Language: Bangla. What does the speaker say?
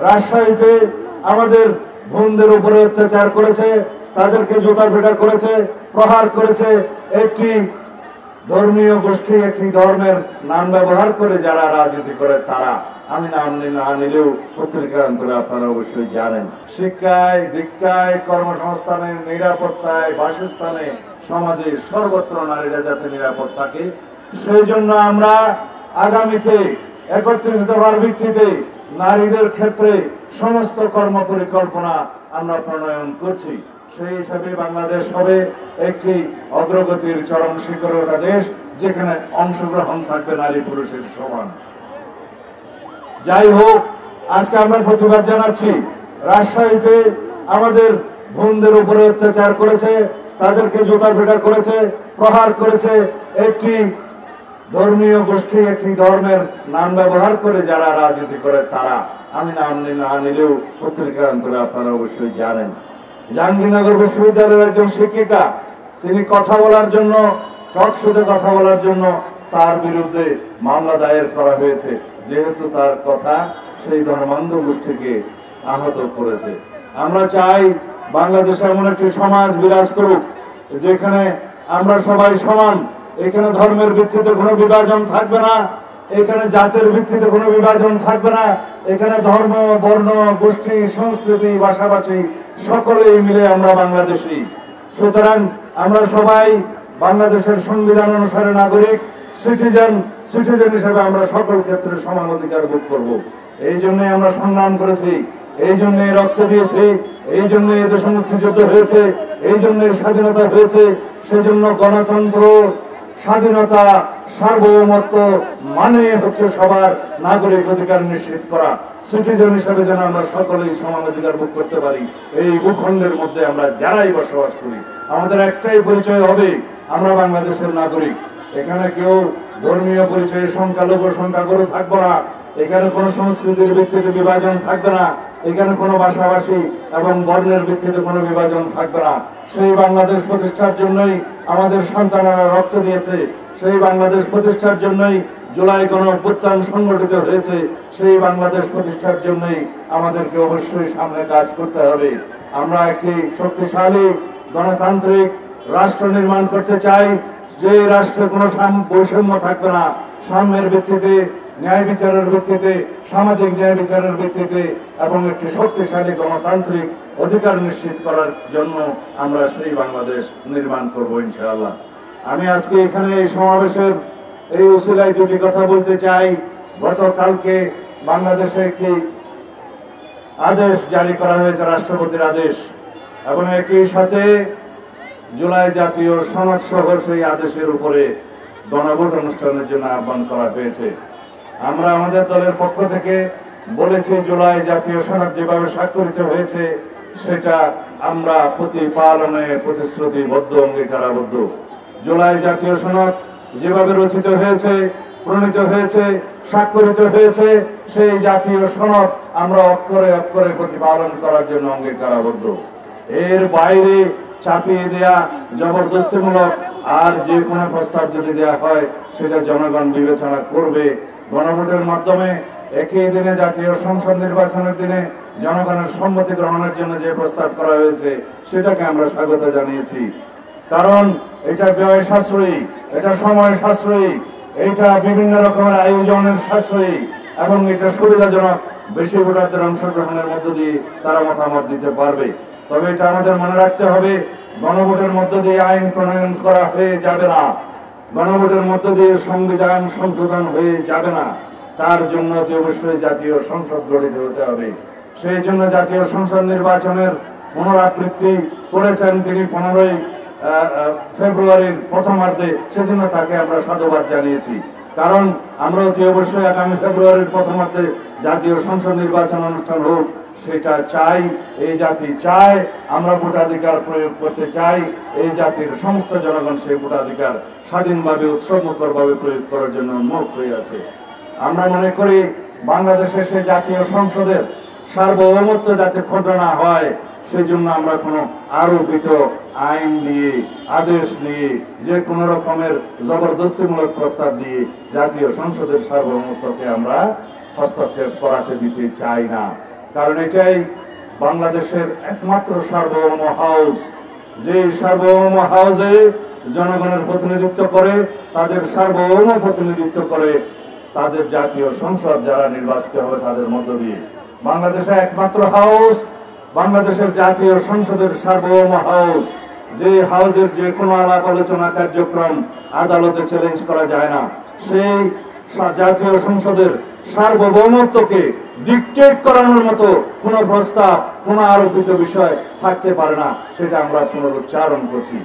রাজশাহীতে আমাদের বোনদের উপরে অত্যাচার করেছে, তাদেরকে জুতা পেটা করেছে, প্রহার করেছে একটি ধর্মীয় গোষ্ঠী, একটি ধর্মের নাম ব্যবহার করে যারা রাজনীতি করে তারা। আমি নাম না নিলেও পত্রিকার অন্তরে আপনারা অবশ্যই জানেন। শিক্ষায়, দীক্ষায়, কর্মসংস্থানে, নিরাপত্তায়, বাসস্থানে, সমাজে সর্বত্র নারীরা যাতে নিরাপদ থাকে, সেই জন্য আমরা আগামীতে ৩১ দফার ভিত্তিতে নারীদের ক্ষেত্রে সমস্ত কর্ম পরিকল্পনা আমরা প্রণয়ন করছি। সেই হিসাবে বাংলাদেশ হবে একটি অগ্রগতির চরম শিখরে ওঠা দেশ, যেখানে অংশগ্রহণ থাকবে নারী পুরুষের সমান। যাই হোক, আজকে আমরা প্রতিবাদ জানাচ্ছি। রাজশাহীতে আমাদের বোনদের উপরে অত্যাচার করেছে, তাদেরকে জুতা পেটা করেছে, প্রহার করেছে একটি ধর্মীয় গোষ্ঠী, একটি ধর্মের নাম ব্যবহার করে যারা রাজনীতি করে তারা। আমি নাম না নিলেও পত্রিকার অন্তরে আপনারা অবশ্যই জানেন। জাহাঙ্গীরনগর বিশ্ববিদ্যালয়ের একজন শিক্ষিকা, তিনি কথা বলার জন্য, টক শোতে কথা বলার জন্য তার বিরুদ্ধে মামলা দায়ের করা হয়েছে, যেহেতু তার কথা সেই ধর্মান্ধ গোষ্ঠীকে আহত করেছে। আমরা চাই বাংলাদেশে এমন একটি সমাজ বিরাজ করুক যেখানে আমরা সবাই সমান। এখানে ধর্মের ভিত্তিতে কোনো বিভাজন থাকবে না, এখানে জাতের ভিত্তিতে কোনো বিভাজন থাকবে না, এখানে ধর্ম, বর্ণ, গোষ্ঠী, সংস্কৃতি, ভাষাভাষী সকলেই মিলে আমরা বাংলাদেশী। সুতরাং আমরা সবাই বাংলাদেশের সংবিধান অনুসারে নাগরিক, সিটিজেন হিসেবে আমরা সকল ক্ষেত্রে সমান অধিকার ভোগ করব। এই জন্যই আমরা সংগ্রাম করেছি, এই জন্যই রক্ত দিয়েছি, এই জন্যই এদেশে মুক্তিযুদ্ধ হয়েছে, এই জন্যই স্বাধীনতা হয়েছে। সেজন্য গণতন্ত্র, স্বাধীনতা, সার্বভৌমত্ব মানে হচ্ছে সবার নাগরিক অধিকার নিশ্চিত করা। সিটিজেন হিসেবে যেন আমরা সকলেই সমান অধিকার ভোগ করতে পারি। এই ভূখণ্ডের মধ্যে আমরা যারাই বসবাস করি, আমাদের একটাই পরিচয় হবে, আমরা বাংলাদেশের নাগরিক। এখানে কেউ ধর্মীয় পরিচয়ে সংখ্যালঘু সংখ্যাগুরু থাকবো না, এখানে কোনো সংস্কৃতির ভিত্তিতে বিভাজন থাকবে না, এখানে কোনো ভাষাভাষী এবং বর্ণের ভিত্তিতে কোনো বিভাজন থাকবে না। সেই বাংলাদেশ প্রতিষ্ঠার জন্যই আমাদের সন্তানেরা রক্ত দিয়েছে, সেই বাংলাদেশ প্রতিষ্ঠার জন্যই জুলাই গণঅভ্যুত্থান সংগঠিত হয়েছে, সেই বাংলাদেশ প্রতিষ্ঠার জন্যই আমাদেরকে অবশ্যই সামনে কাজ করতে হবে। আমরা একটি শক্তিশালী গণতান্ত্রিক রাষ্ট্র নির্মাণ করতে চাই, যে রাষ্ট্রে কোনো বৈষম্য থাকবে না, সাম্যের ভিত্তিতে, ন্যায় বিচারের ভিত্তিতে, সামাজিক ন্যায় বিচারের ভিত্তিতে এবং একটি শক্তিশালী গণতান্ত্রিক অধিকার নিশ্চিত করার জন্য আমরা সেই বাংলাদেশ নির্মাণ করব ইনশাআল্লাহ। আমি আজকে এখানে এই সমাবেশের এই উসিলায় দুটি কথা বলতে চাই। গতকালকে বাংলাদেশে একটি আদেশ জারি করা হয়েছে, রাষ্ট্রপতির আদেশ, এবং একই সাথে জুলাই জাতীয় সনদ সহ সেই আদেশের উপরে গণভোট অনুষ্ঠানের জন্য আহ্বান করা হয়েছে। আমরা আমাদের দলের পক্ষ থেকে বলেছি, জুলাই জাতীয় সনদ যেভাবে স্বাক্ষরিত হয়েছে সেটা আমরা প্রতিপালনে প্রতিশ্রুতিবদ্ধ, অঙ্গীকারাবদ্ধ। জুলাই জাতীয় সনদ যেভাবে রচিত হয়েছে, প্রণীত হয়েছে, স্বাক্ষরিত হয়েছে, সেই জাতীয় সনদ আমরা অক্ষরে অক্ষরে প্রতিপালন করার জন্য অঙ্গীকারাবদ্ধ। এর বাইরে চাপিয়ে দেয়া, জবরদস্তিমূলক আর যে কোনো প্রস্তাব যদি দেয়া হয় সেটা জনগণ বিবেচনা করবে। গণভোটের মাধ্যমে একই দিনে জাতীয় সংসদ নির্বাচনের দিনে জনগণের সম্মতি গ্রহণের জন্য যে প্রস্তাব করা হয়েছে সেটাকে আমরা স্বাগত জানিয়েছি, কারণ এটা ব্যয় সাশ্রয়ী, এটা সময় সাশ্রয়ী, এটা বিভিন্ন রকমের আয়োজনের সাশ্রয়ী এবং এটা সুবিধাজনক। বেশি ভোটারদের অংশগ্রহণের মধ্য দিয়ে তারা মতামত দিতে পারবে। তবে এটা আমাদের মনে রাখতে হবে, গণভোটের মধ্য দিয়ে আইন প্রণয়ন করা হয়ে যাবে না, গণভোটের মধ্য দিয়ে সংবিধান সংশোধন হয়ে যাবে না। তার জন্য অবশ্যই জাতীয় সংসদ গঠিত হতে হবে। সেই জন্য জাতীয় সংসদ নির্বাচনের পুনরাবৃত্তি করেছেন তিনি 15 ফেব্রুয়ারির প্রথমার্ধে, সেজন্য তাকে আমরা সাধুবাদ জানিয়েছি। কারণ আমরা অবশ্যই আগামী ফেব্রুয়ারির প্রথমার্ধে জাতীয় সংসদ নির্বাচন অনুষ্ঠান হোক, সেটা চাই। এই জাতি চায়, আমরা ভোটাধিকার প্রয়োগ করতে চাই। এই জাতির সমস্ত জনগণ সেই ভোটাধিকার স্বাধীনভাবে, উৎসবমুখরভাবে প্রয়োগ করার জন্য উন্মুখ হয়ে আছে। আমরা মনে করি বাংলাদেশে সেই জাতীয় সংসদের সার্বভৌমত্ব যাতে খণ্ড না হয়, সেই জন্য আমরা কোনো আরোপিত আইন দিয়ে, আদেশ দিয়ে, যে কোনো রকমের জবরদস্তিমূলক প্রস্তাব দিয়ে জাতীয় সংসদের সার্বভৌমত্বকে আমরা হস্তক্ষেপ করাতে দিতে চাই না। কারণ এটাই বাংলাদেশের একমাত্র সার্বভৌম হাউস, যে সার্বভৌম হাউসে জনগণের প্রতিনিধিত্ব করে, তাদের সার্বভৌম প্রতিনিধিত্ব করে তাদের জাতীয় সংসদ যারা নির্বাচিত হবে তাদের মধ্য দিয়ে। বাংলাদেশের একমাত্র হাউস, বাংলাদেশের জাতীয় সংসদের সার্বভৌম হাউস, যে হাউসের যে কোনো আলাপ আলোচনা কার্যক্রম আদালতে চ্যালেঞ্জ করা যায় না, সেই জাতীয় সংসদের সার্বভৌমত্বকে ডিকটেট করানোর মতো কোনো প্রস্তাব, কোনো আরোপিত বিষয় থাকতে পারে না, সেটা আমরা পুনরুচ্চারণ করছি।